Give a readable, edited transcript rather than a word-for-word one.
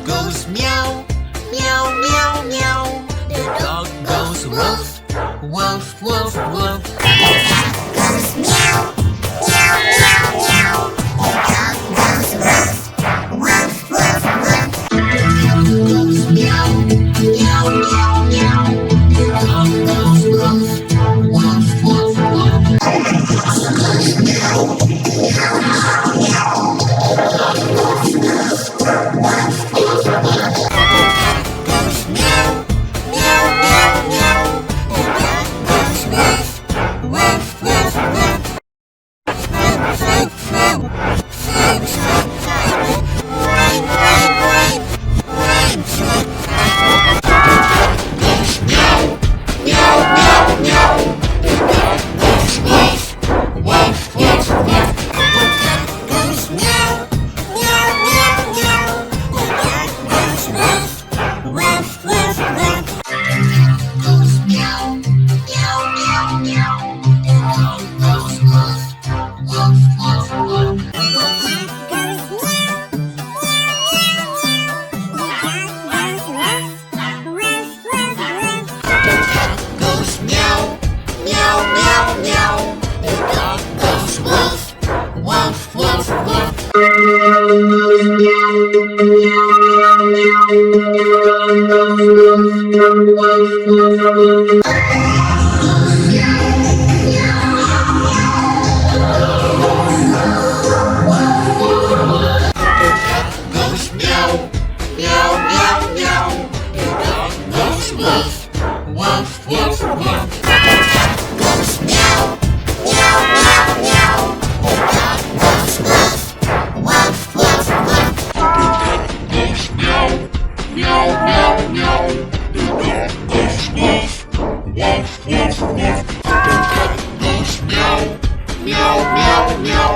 goes meow, meow, meow, meow. The dog goes woof, woof, woof, woof. The cat goes meow, meow, meow, meow. The dog goes woof, woof, woof, woof. The cat goes meow, meow, meow, meow. The dog goes woof, woof, woof, woof. The cat goes meow, meow, meow, meow. The dog goes woof, woof, woof, woof. The cat goes meow, meow, meow, meow. The dog goes woof, woof, woof, woof. Flip, flip, flip, flip, flip, flip. Rain, rain, rain, rain, flip, flip. The cat goes meow, meow, meow, meow. The dog goes woof, woof, woof, woof. The cat goes meow, meow, meow, meow. The dog goes woof, woof, woof, woof. The cat goes meow, meow, meow, meow. The dog goes woof, woof, woof, woof. The cat goes meow, meow, meow, meow. The dog goes woof, woof, woof, woof. Goes meow, meow, meow, meow. The dog goes woof, woof, woof, woof. The cat goes meow, meow, meow, meow. The dog goes woof, woof, woof, woof. The cat goes meow, meow, meow, meow. The dog goes woof, woof, woof, woof. The cat goes meow, meow, meow, meow.